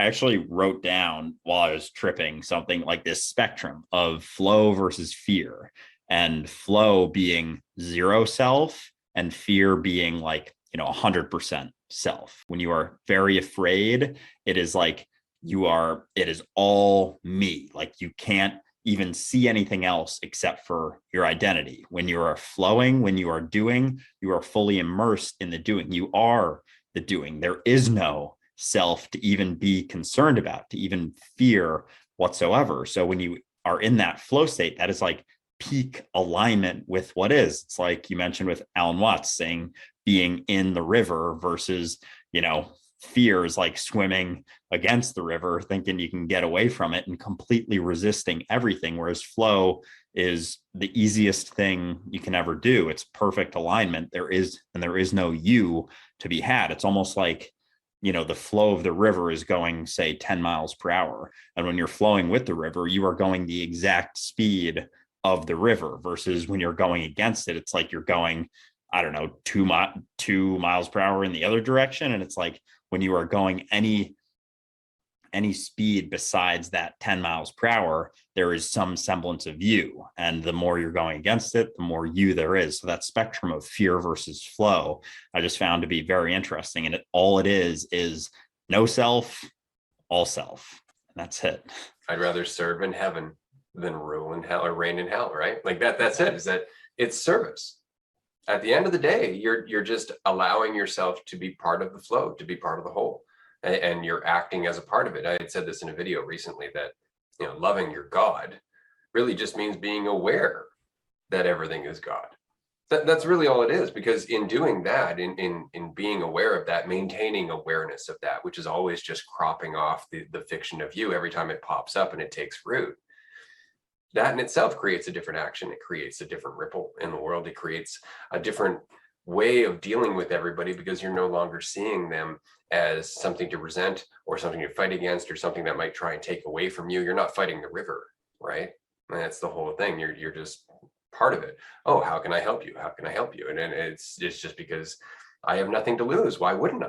I actually wrote down while I was tripping something like this spectrum of flow versus fear, and flow being zero self and fear being like, 100% self. When you are very afraid, it is like it is all me. Like you can't even see anything else except for your identity. When you are flowing, when you are doing, you are fully immersed in the doing. You are the doing. There is no self to even be concerned about, to even fear whatsoever. So when you are in that flow state, that is like peak alignment with what is. It's like you mentioned with Alan Watts saying being in the river versus, fear is like swimming against the river, thinking you can get away from it and completely resisting everything. Whereas flow is the easiest thing you can ever do. It's perfect alignment. There is no you to be had. It's almost like, the flow of the river is going, say, 10 miles per hour. And when you're flowing with the river, you are going the exact speed of the river versus when you're going against it, it's like you're going, I don't know, 2 miles per hour in the other direction. And it's like when you are going any speed besides that 10 miles per hour, there is some semblance of you. And the more you're going against it, the more you there is. So that spectrum of fear versus flow, I just found to be very interesting. And all it is no self, all self. And that's it. I'd rather serve in heaven than rule in hell or reign in hell, right? Like that's it, is that it's service. At the end of the day, you're just allowing yourself to be part of the flow, to be part of the whole. And you're acting as a part of it. I had said this in a video recently that, loving your God really just means being aware that everything is God. That's really all it is, because in doing that, in being aware of that, maintaining awareness of that, which is always just cropping off the fiction of you every time it pops up and it takes root, that in itself creates a different action. It creates a different ripple in the world. It creates a different way of dealing with everybody, because you're no longer seeing them as something to resent or something to fight against or something that might try and take away from you. You're not fighting the river, right? And that's the whole thing. You're just part of it. Oh, how can I help you? How can I help you? And then it's just because I have nothing to lose. Why wouldn't I?